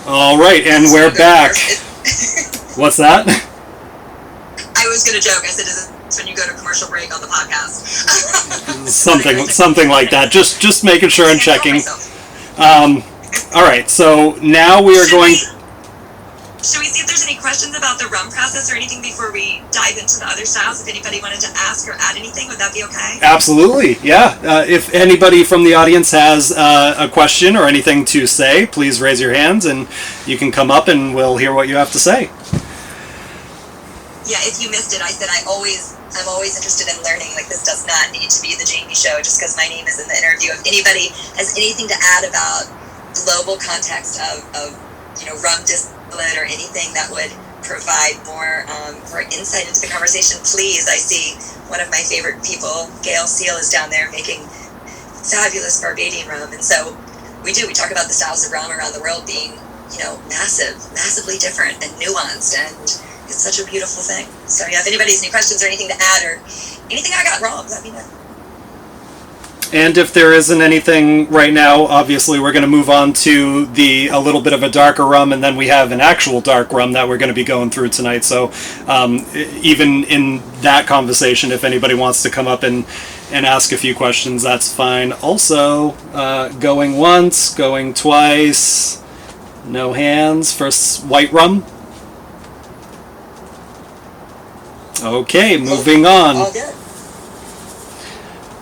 All right, and we're back. What's that? I was going to joke. I said, is this when you go to commercial break on the podcast? something like that. Just making sure and checking. All right, so now we are going... Should we see if there's any questions about the rum process or anything before we dive into the other styles? If anybody wanted to ask or add anything, would that be okay? Absolutely, yeah. If anybody from the audience has a question or anything to say, please raise your hands and you can come up and we'll hear what you have to say. Yeah, if you missed it, I said I'm always interested in learning. Like, this does not need to be the Jaime Show just because my name is in the interview. If anybody has anything to add about global context of rum distillate or anything that would provide more insight into the conversation, please. I see one of my favorite people, Gail Seal, is down there making fabulous Barbadian rum, and so we talk about the styles of rum around the world being massively different and nuanced, and it's such a beautiful thing. So yeah, if anybody has any questions or anything to add or anything I got wrong, let me know. And if there isn't anything right now, obviously we're going to move on to a little bit of a darker rum, and then we have an actual dark rum that we're going to be going through tonight. So even in that conversation, if anybody wants to come up and ask a few questions, that's fine. Also, going once, going twice, no hands for white rum. Okay, moving on. All good.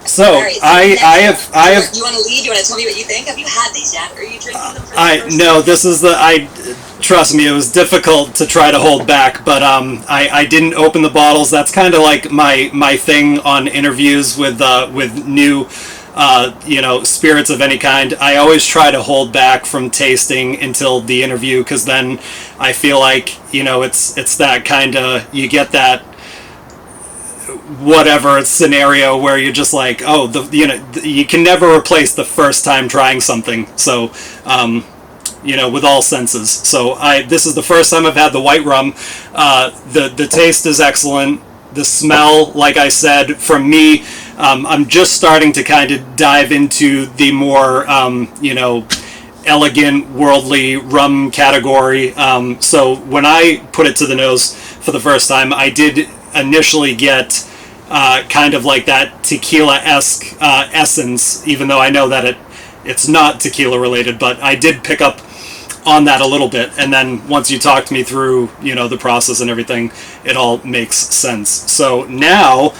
So right, I have. You want to lead? You want to tell me what you think? Have you had these yet? Or are you drinking them for the first No. This is trust me, it was difficult to try to hold back, but I didn't open the bottles. That's kind of like my thing on interviews with new spirits of any kind. I always try to hold back from tasting until the interview, because then I feel like it's that kind of, you get that whatever scenario where you're just like, you can never replace the first time trying something. So with all senses. So this is the first time I've had the white rum. The taste is excellent. The smell, like I said, from me, I'm just starting to kind of dive into the more elegant, worldly rum category. So when I put it to the nose for the first time, I did initially get kind of like that tequila-esque essence, even though I know that it's not tequila related, but I did pick up on that a little bit, and then once you talked me through the process and everything, it all makes sense. So now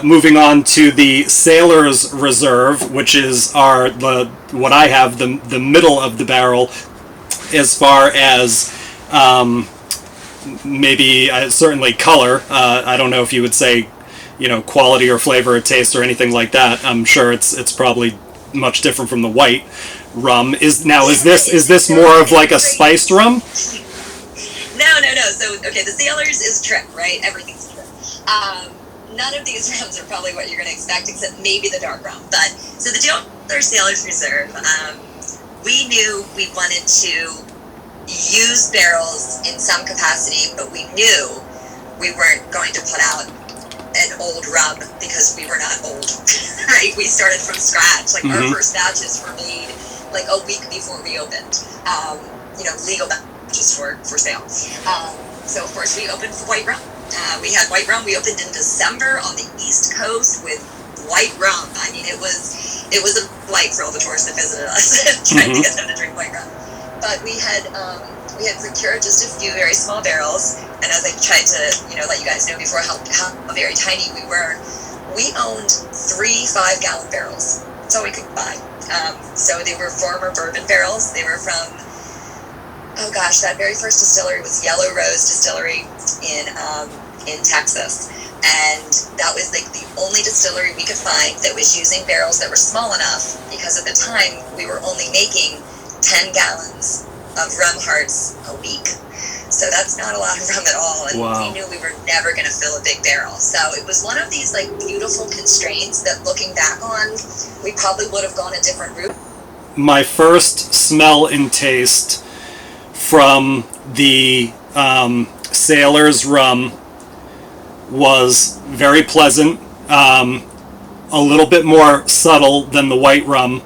moving on to the Sailor's Reserve, which is what I have, the middle of the barrel as far as maybe certainly color. I don't know if you would say quality or flavor or taste or anything like that. I'm sure it's probably much different from the white rum. Is this more of like a spiced rum? No. So okay, the Sailor's is trip, right? Everything's trip. None of these rums are probably what you're going to expect, except maybe the dark rum. But so the Sailor's Reserve, we knew we wanted to use barrels in some capacity, but we knew we weren't going to put out an old rum because we were not old, right? We started from scratch. Like our first batches were made like a week before we opened, legal batches for sale. So of course we opened for white rum. We had white rum. We opened in December on the East Coast with white rum. I mean, it was a light for all the tourists that visited us, trying to get them to drink white rum. But we had procured just a few very small barrels, and as I tried to let you guys know before how very tiny we were, we owned 3 5-gallon barrels. That's all we could buy. So they were former bourbon barrels. They were from that very first distillery was Yellow Rose Distillery in Texas, and that was like the only distillery we could find that was using barrels that were small enough, because at the time we were only making 10 gallons of rum hearts a week. So that's not a lot of rum at all. And we knew we were never going to fill a big barrel. So it was one of these like beautiful constraints that, looking back on, we probably would have gone a different route. My first smell and taste from the Sailor's rum was very pleasant, a little bit more subtle than the white rum.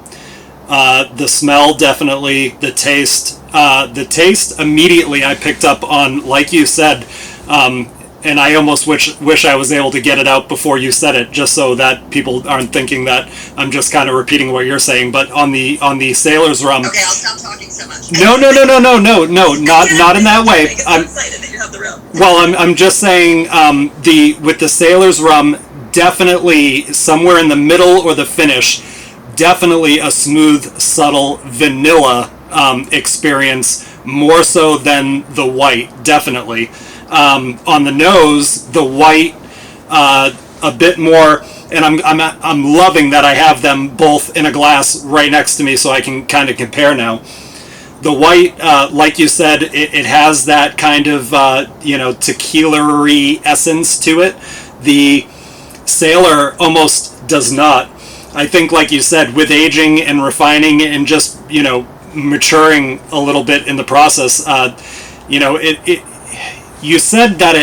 The smell, definitely. The taste immediately I picked up on, like you said, and I almost wish I was able to get it out before you said it, just so that people aren't thinking that I'm just kind of repeating what you're saying. But on the Sailor's Rum. Okay, I'll stop talking so much. No, not in that way. I'm excited that you have the rum. Well, I'm just saying with the Sailor's Rum, definitely somewhere in the middle or the finish, definitely a smooth, subtle vanilla experience, more so than the white, definitely. On the nose, the white a bit more, and I'm loving that I have them both in a glass right next to me, so I can kind of compare now. The white, like you said, it has that kind of tequila-y essence to it. The Sailor almost does not. I think, like you said, with aging and refining and just maturing a little bit in the process, you said that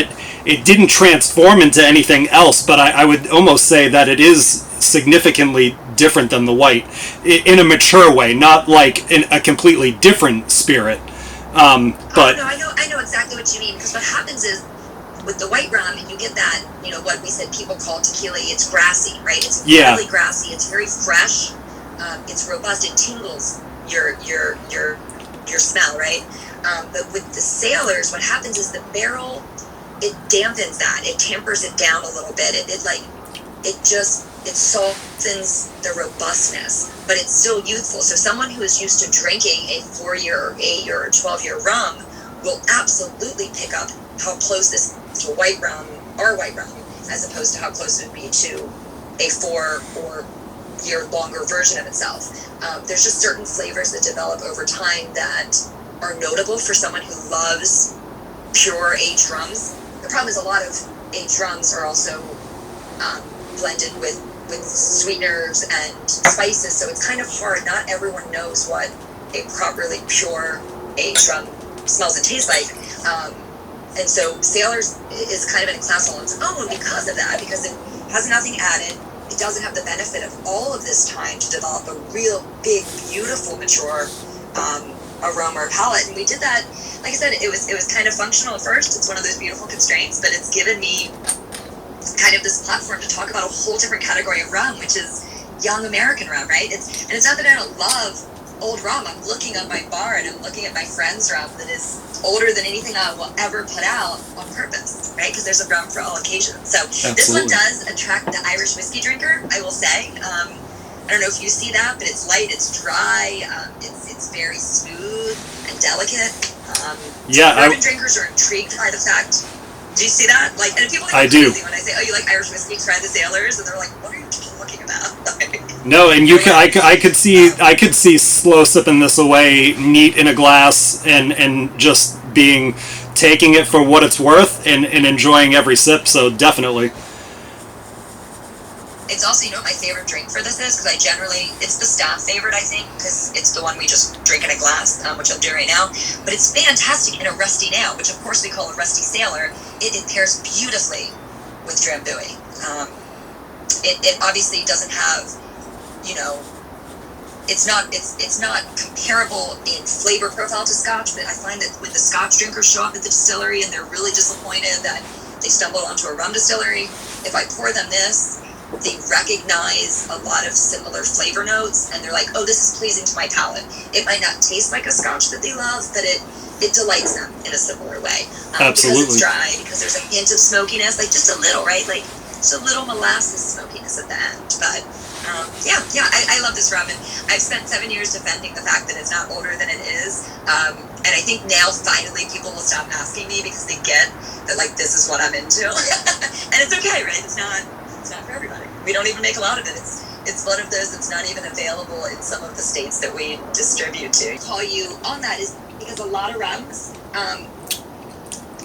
it didn't transform into anything else, but I would almost say that it is significantly different than the white in a mature way, not like in a completely different spirit. But no, I know exactly what you mean, because what happens is with the white rum, you get that, what we said people call tequila, it's grassy, right? It's really grassy, it's very fresh, it's robust, it tingles your smell, right? But with the Sailors, what happens is the barrel, it dampens that, it tempers it down a little bit, it softens the robustness, but it's still youthful. So someone who is used to drinking a 4-year or 8-year or 12-year rum will absolutely pick up how close this is to white rum, our white rum, as opposed to how close it would be to a 4 or year longer version of itself. There's just certain flavors that develop over time that are notable for someone who loves pure aged rums. The problem is a lot of aged rums are also blended with sweeteners and spices, so it's kind of hard. Not everyone knows what a properly pure aged rum smells and tastes like. And so Sailor's is kind of in a class all its own because of that, because it has nothing added. It doesn't have the benefit of all of this time to develop a real big, beautiful, mature aroma or palate. And we did that, like I said, it was kind of functional at first. It's one of those beautiful constraints, but it's given me kind of this platform to talk about a whole different category of rum, which is young American rum, right? It's not that I don't love old rum. I'm looking on my bar and I'm looking at my friend's rum that is older than anything I will ever put out on purpose, right? Because there's a rum for all occasions. So Absolutely. This one does attract the Irish whiskey drinker, I will say. I don't know if you see that, but it's light, it's dry, it's very smooth and delicate. Bourbon drinkers are intrigued by the fact. Do you see that? Like, and people think I'm crazy when I say, "Oh, you like Irish whiskey? Try the Sailors," and they're like, "What are you talking about?" No, and I could see slow sipping this away, neat in a glass, and just taking it for what it's worth and enjoying every sip. So definitely. It's also, what my favorite drink for this is, because it's the staff favorite, I think, because it's the one we just drink in a glass, which I'm doing right now. But it's fantastic in a rusty nail, which of course we call a rusty sailor. It pairs beautifully with Drambuie. It obviously doesn't have, it's not comparable in flavor profile to Scotch, but I find that when the Scotch drinkers show up at the distillery and they're really disappointed that they stumbled onto a rum distillery, if I pour them this, they recognize a lot of similar flavor notes, and they're like, "Oh, this is pleasing to my palate." It might not taste like a Scotch that they love, but it delights them in a similar way. Absolutely. Because it's dry, because there's a hint of smokiness, like just a little, right? Like just a little molasses smokiness at the end. But I love this rum, and I've spent 7 years defending the fact that it's not older than it is. And I think now finally people will stop asking me because they get that, like, this is what I'm into. And it's okay, right? It's not for everybody. We don't even make a lot of it. It's one of those that's not even available in some of the states that we distribute to. Call you on that is because a lot of rums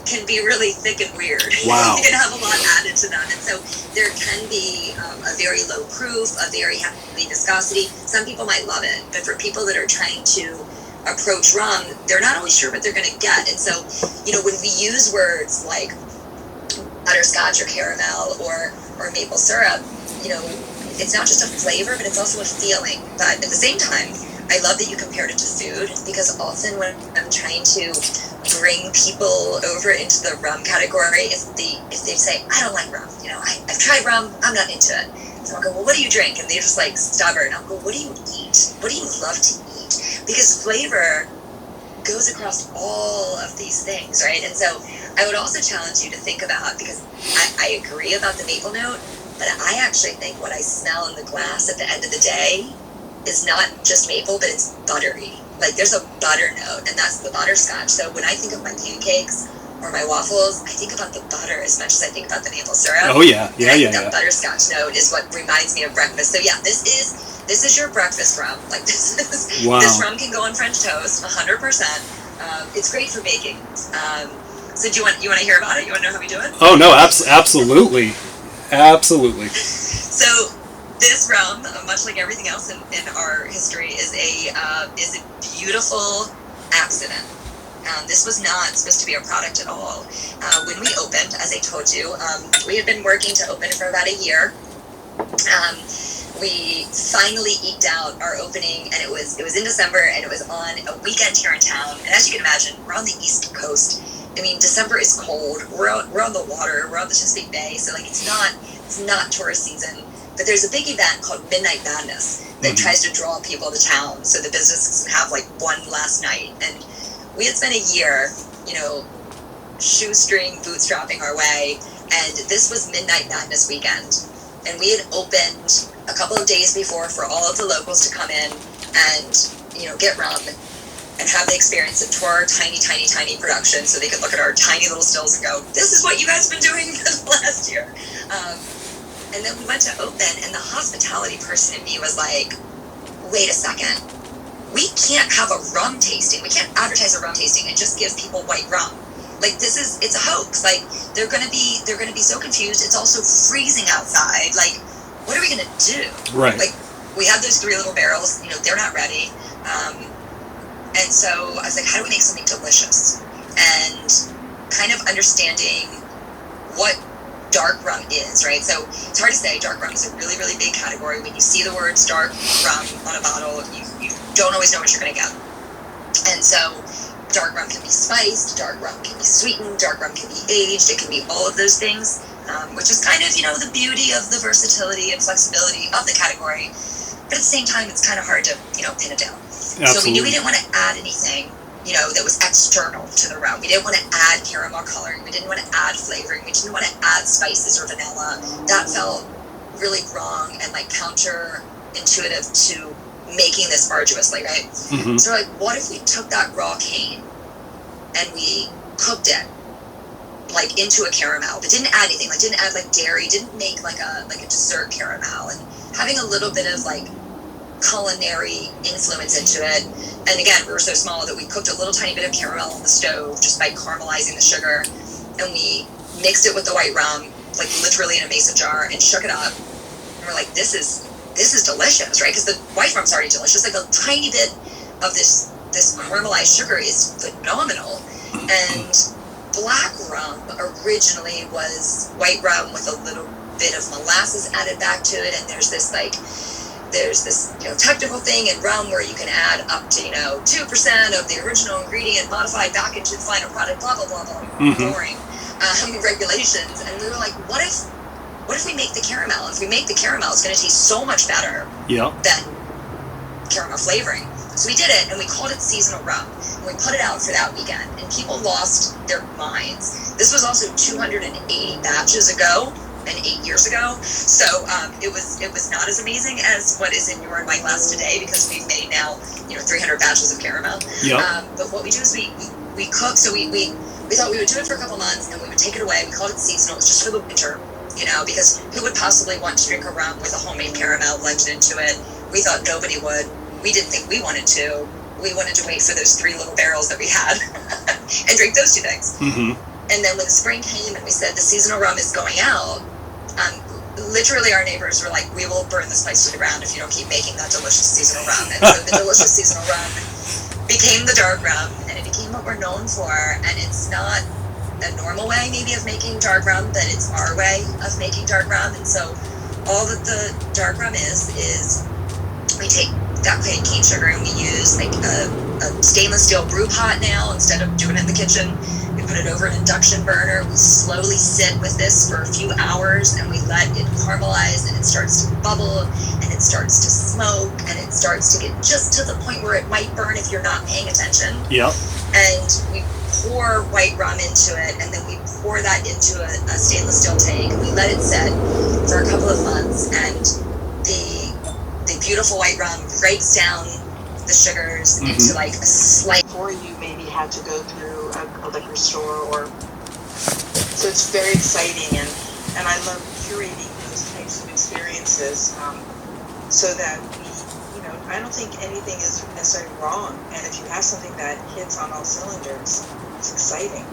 can be really thick and weird. Wow. You can have a lot added to them. And so there can be a very low proof, a very heavy viscosity. Some people might love it, but for people that are trying to approach rum, they're not always sure what they're going to get. And so, when we use words like butterscotch or caramel or maple syrup, it's not just a flavor, but it's also a feeling. But at the same time, I love that you compared it to food, because often when I'm trying to bring people over into the rum category, if they say, I don't like rum, I've tried rum, I'm not into it. So I'll go, well, what do you drink? And they're just like stubborn. I'll go, what do you eat? What do you love to eat? Because flavor goes across all of these things, right? And so I would also challenge you to think about, because I agree about the maple note, but I actually think what I smell in the glass at the end of the day is not just maple, but it's buttery. Like there's a butter note, and that's the butterscotch. So when I think of my pancakes or my waffles, I think about the butter as much as I think about the maple syrup. Oh yeah. That butterscotch note is what reminds me of breakfast. So yeah, this is your breakfast rum. Like this rum can go on French toast, 100%. It's great for baking. So do you want to hear about it? You want to know how we do it? Oh no, absolutely. So this rum, much like everything else in our history, is a beautiful accident. This was not supposed to be a product at all. When we opened, as I told you, we had been working to open it for about a year. We finally eked out our opening, and it was in December, and it was on a weekend here in town. And as you can imagine, we're on the East Coast. I mean, December is cold. We're on the water. We're on the Chesapeake Bay, so like it's not tourist season. But there's a big event called Midnight Madness that tries to draw people to town, so the businesses can have like one last night. And we had spent a year, shoestring, bootstrapping our way, and this was Midnight Madness weekend. And we had opened a couple of days before for all of the locals to come in and, get rum and have the experience and tour our tiny, tiny, tiny production, so they could look at our tiny little stills and go, this is what you guys have been doing for the last year. And then we went to open, and the hospitality person in me was like, wait a second. We can't have a rum tasting. We can't advertise a rum tasting and just give people white rum. Like it's a hoax. Like they're gonna be so confused. It's also freezing outside. Like, what are we gonna do? Right. Like we have those 3 little barrels. They're not ready. And so I was like, how do we make something delicious? And kind of understanding what dark rum is, right? So it's hard to say. Dark rum is a really, really big category. When you see the words dark rum on a bottle, you don't always know what you're going to get. And so dark rum can be spiced, dark rum can be sweetened, dark rum can be aged, it can be all of those things, which is kind of, the beauty of the versatility and flexibility of the category. But at the same time, it's kind of hard to, pin it down. Absolutely. So we knew we didn't want to add anything, that was external to the rum. We didn't want to add caramel coloring. We didn't want to add flavoring. We didn't want to add spices or vanilla. That felt really wrong and like counterintuitive to making this arduously, right? So like, what if we took that raw cane and we cooked it like into a caramel, but didn't add anything, like didn't add like dairy, didn't make like a dessert caramel, and having a little bit of like culinary influence into it. And again, we were so small that we cooked a little tiny bit of caramel on the stove just by caramelizing the sugar, and we mixed it with the white rum, like literally in a mason jar, and shook it up. And we're like, this is delicious, right? Because the white rum's already delicious. Like a tiny bit of this caramelized sugar is phenomenal. And black rum originally was white rum with a little bit of molasses added back to it, and there's this technical thing in rum where you can add up to 2% of the original ingredient modified back into the final product, blah blah blah blah, boring regulations. And we were like, what if we make the caramel? If we make the caramel, it's going to taste so much better than caramel flavoring. So we did it, and we called it seasonal rum, and we put it out for that weekend, and people lost their minds. This was also 280 batches ago, and 8 years ago, so it was not as amazing as what is in your and my glass today, because we've made now 300 batches of caramel. But what we do is we cook. So we thought we would do it for a couple months, and we would take it away. We called it seasonal. It's just for the winter, because who would possibly want to drink a rum with a homemade caramel blended into it? We thought nobody would. We didn't think we wanted to. We wanted to wait for those 3 little barrels that we had and drink those 2 things. And then when the spring came and we said the seasonal rum is going out, literally our neighbors were like, we will burn this place to the ground if you don't keep making that delicious seasonal rum. And so the delicious seasonal rum became the dark rum, and it became what we're known for. And it's not a normal way maybe of making dark rum, but it's our way of making dark rum. And so all that the dark rum is we take that cane sugar, and we use like a stainless steel brew pot now instead of doing it in the kitchen. We put it over an induction burner. We slowly sit with this for a few hours, and we let it caramelize, and it starts to bubble, and it starts to smoke, and it starts to get just to the point where it might burn if you're not paying attention. Yep. And we pour white rum into it, and then we pour that into a stainless steel tank. We let it set for a couple of months, and the beautiful white rum breaks down the sugars into like a slight. Before you maybe had to go through a liquor store, or so it's very exciting, and I love curating those types of experiences, so that I don't think anything is necessarily wrong, and if you have something that hits on all cylinders, it's exciting.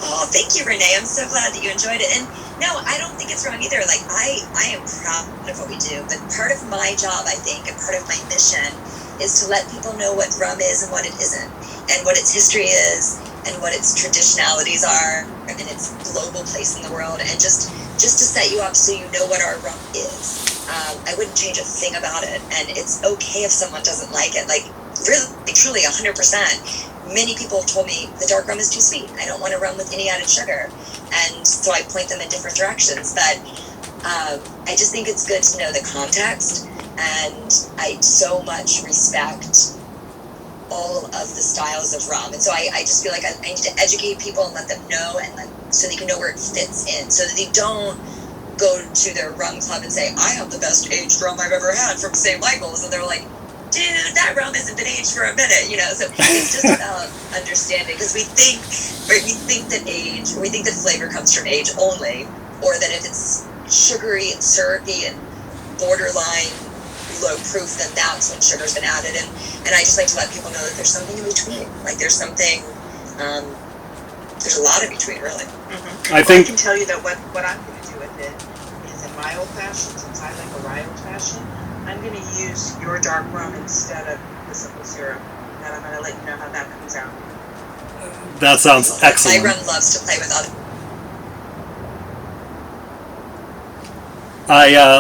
Oh, thank you, Renee. I'm so glad that you enjoyed it. And no, I don't think it's wrong either. Like, I am proud of what we do, but part of my job, I think, and part of my mission is to let people know what rum is and what it isn't, and what its history is, and what its traditionalities are, and its global place in the world, and just to set you up so you know what our rum is. I wouldn't change a thing about it, and it's okay if someone doesn't like it. Like, really, truly, 100%. Many people have told me the dark rum is too sweet. I don't want a rum with any added sugar. And so I point them in different directions. But I just think it's good to know the context. And I so much respect all of the styles of rum. And so I just feel like I need to educate people and let them know, and so they can know where it fits in. So that they don't go to their rum club and say, I have the best aged rum I've ever had from St. Michael's. And they're like, dude, that rum hasn't been aged for a minute, So it's just about understanding, because we think that flavor comes from age only, or that if it's sugary and syrupy and borderline low proof, then that's when sugar's been added. And I just like to let people know that there's something in between. Like, there's something, there's a lot in between, really. I can tell you that what I'm going to do with it is, in my old fashioned, since I like a rye old fashioned, I'm going to use your dark rum instead of the simple syrup, and I'm going to let you know how that comes out. That sounds excellent. My rum loves to play with other.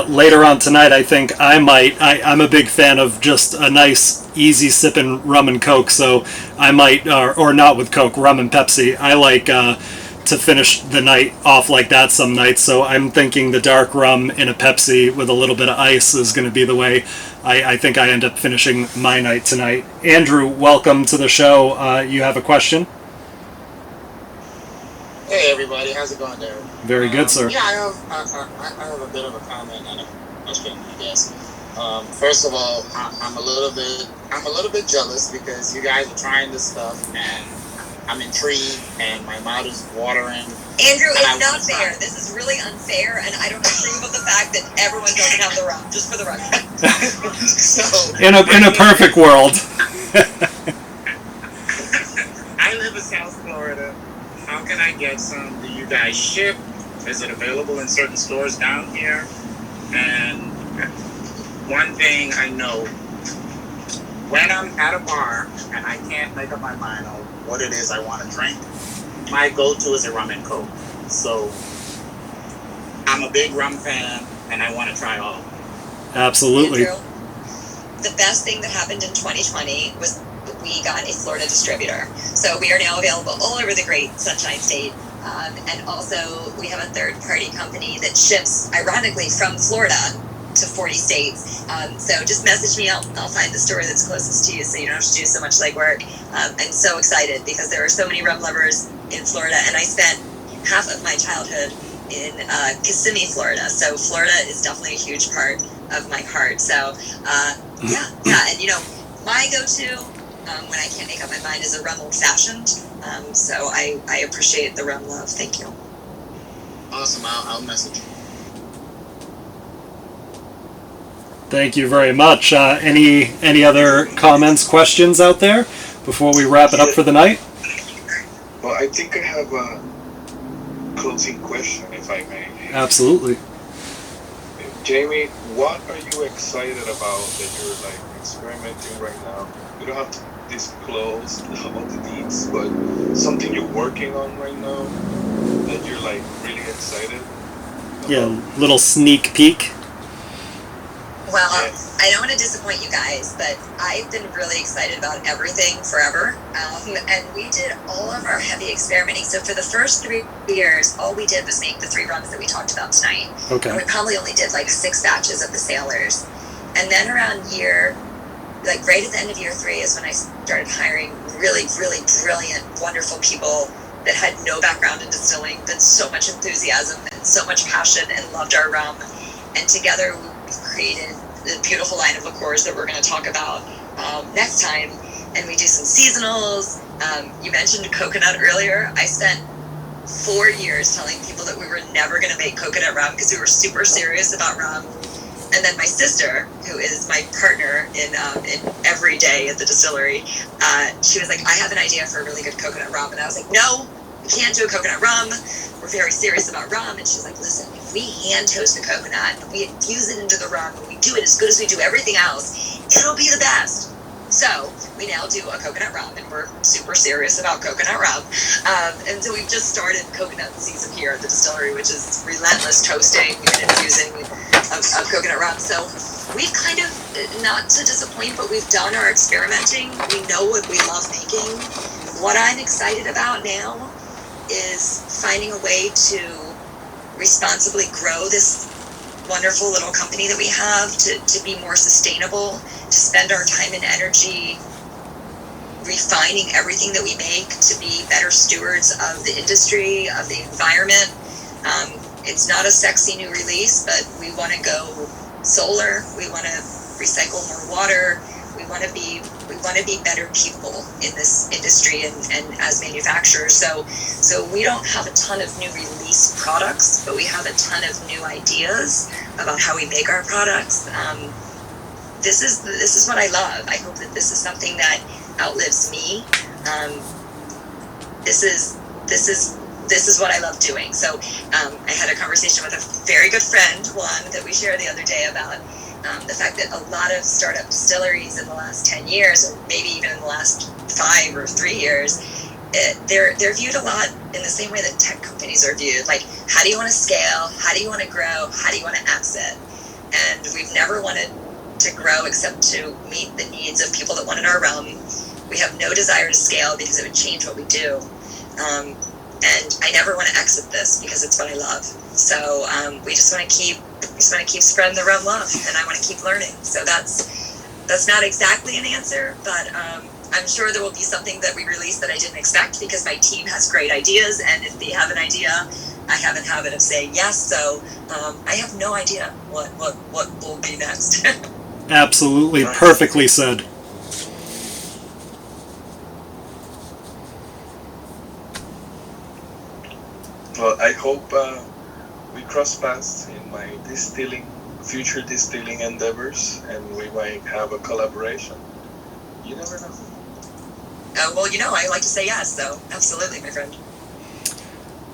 Later on tonight, I think I'm a big fan of just a nice, easy sipping rum and Coke, so I might, or not with Coke, rum and Pepsi. I like to finish the night off like that some nights, so I'm thinking the dark rum in a Pepsi with a little bit of ice is going to be the way I think I end up finishing my night tonight. Andrew, welcome to the show. You have a question? Hey everybody, how's it going there? Very good, sir. Yeah, I have a bit of a comment and a question, I guess. First of all, I'm a little bit jealous because you guys are trying this stuff, and I'm intrigued, and my mouth is watering. Andrew, it's not fair. This is really unfair, and I don't approve of the fact that everyone doesn't have the rum, just for the record. So, in a perfect world. I live in South Florida. How can I get some? Do you guys ship? Is it available in certain stores down here? And one thing I know, when I'm at a bar and I can't make up my mind on what it is I want to drink, my go-to is a rum and Coke. So I'm a big rum fan, and I want to try all of them. Absolutely. Andrew, the best thing that happened in 2020 was we got a Florida distributor. So we are now available all over the great Sunshine State. And also, we have a third-party company that ships, ironically, from Florida to 40 states. So just message me. I'll find the store that's closest to you, so you don't have to do so much legwork. I'm so excited because there are so many rum lovers in Florida, and I spent half of my childhood in Kissimmee, Florida. So Florida is definitely a huge part of my heart. So yeah, and my go-to when I can't make up my mind is a rum old-fashioned. So I appreciate the rum love. Thank you. Awesome. I'll message you. Thank you very much. Any other comments, questions out there before we wrap it up for the night? Well, I think I have a closing question, if I may. Absolutely. Jaime, what are you excited about that you're experimenting right now? You don't have to disclose all the deeds, but something you're working on right now that you're really excited about? Yeah, little sneak peek. Well, Well, I don't want to disappoint you guys, but I've been really excited about everything forever. And we did all of our heavy experimenting. So for the first 3 years, all we did was make the 3 rums that we talked about tonight. Okay. And we probably only did like 6 batches of the Sailors. And then around right at the end of year 3 is when I started hiring really, really brilliant, wonderful people that had no background in distilling, but so much enthusiasm and so much passion and loved our rum. And together we've created the beautiful line of liqueurs that we're going to talk about next time. And we do some seasonals. You mentioned coconut earlier. I spent 4 years telling people that we were never going to make coconut rum because we were super serious about rum. And then my sister, who is my partner in every day at the distillery, she was like, I have an idea for a really good coconut rum. And I was like, no, we can't do a coconut rum. We're very serious about rum. And she's like, listen, if we hand toast the coconut and we infuse it into the rum and we do it as good as we do everything else, it'll be the best. So we now do a coconut rum, and we're super serious about coconut rum. And so we've just started coconut season here at the distillery, which is relentless toasting and infusing of coconut rum. So we've kind of, not to disappoint, but we've done our experimenting. We know what we love making. What I'm excited about now is finding a way to responsibly grow this wonderful little company that we have to be more sustainable, to spend our time and energy refining everything that we make to be better stewards of the industry, of the environment. It's not a sexy new release, but we want to go solar. We want to recycle more water. We want to be better people in this industry and as manufacturers. So we don't have a ton of new release products, but we have a ton of new ideas about how we make our products. This is what I love. I hope that this is something that outlives me. This is what I love doing. So I had a conversation with a very good friend, Juan, that we shared the other day about the fact that a lot of startup distilleries in the last 10 years, or maybe even in the last 5 or 3 years, they're viewed a lot in the same way that tech companies are viewed. Like, how do you want to scale? How do you want to grow? How do you want to exit? And we've never wanted to grow except to meet the needs of people that wanted our rum. We have no desire to scale because it would change what we do. And I never want to exit this because it's what I love. So we just want to keep spreading the rum love, and I want to keep learning. So that's not exactly an answer, but I'm sure there will be something that we release that I didn't expect, because my team has great ideas, and if they have an idea, I have a habit of saying yes. So I have no idea what will be next. Absolutely, perfectly said. Well, I hope we cross paths in my future distilling endeavors, and we might have a collaboration. You never know. Well, I like to say yes, so absolutely, my friend.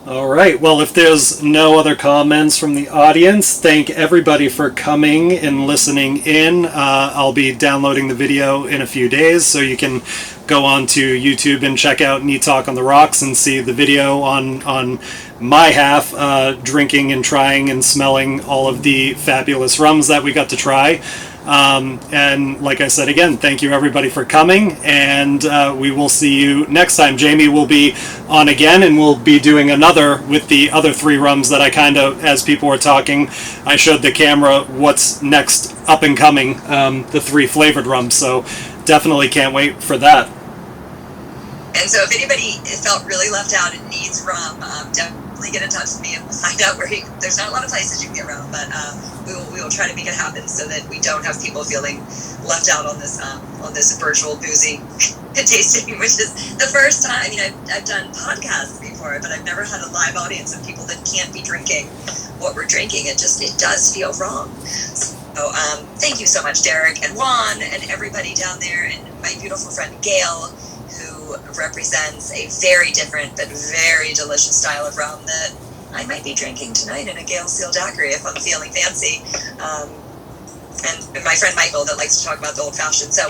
All right. Well, if there's no other comments from the audience, thank everybody for coming and listening in. I'll be downloading the video in a few days, so you can go on to YouTube and check out Neat Talk on the Rocks and see the video on my half, drinking and trying and smelling all of the fabulous rums that we got to try. And like I said again, thank you everybody for coming, and we will see you next time. Jamie will be on again, and we'll be doing another with the other 3 rums that I kind of, as people were talking, I showed the camera what's next up and coming, the 3 flavored rums, so definitely can't wait for that. And so if anybody felt really left out and needs rum, definitely get in touch with me and we'll find out where there's not a lot of places you can get rum, but we will try to make it happen so that we don't have people feeling left out on this virtual boozy tasting, which is the first time. I mean, I've done podcasts before, but I've never had a live audience of people that can't be drinking what we're drinking. It does feel wrong. So thank you so much, Derek and Juan and everybody down there, and my beautiful friend Gail, who represents a very different but very delicious style of rum that I might be drinking tonight in a Gale Seal daiquiri if I'm feeling fancy. And my friend Michael that likes to talk about the old fashioned. So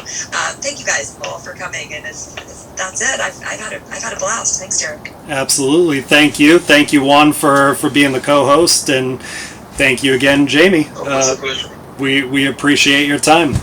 thank you guys all for coming, and if that's it, I've had a blast. Thanks, Derek. Absolutely, thank you Juan for being the co-host, and thank you again, Jamie. It's a pleasure. We appreciate your time.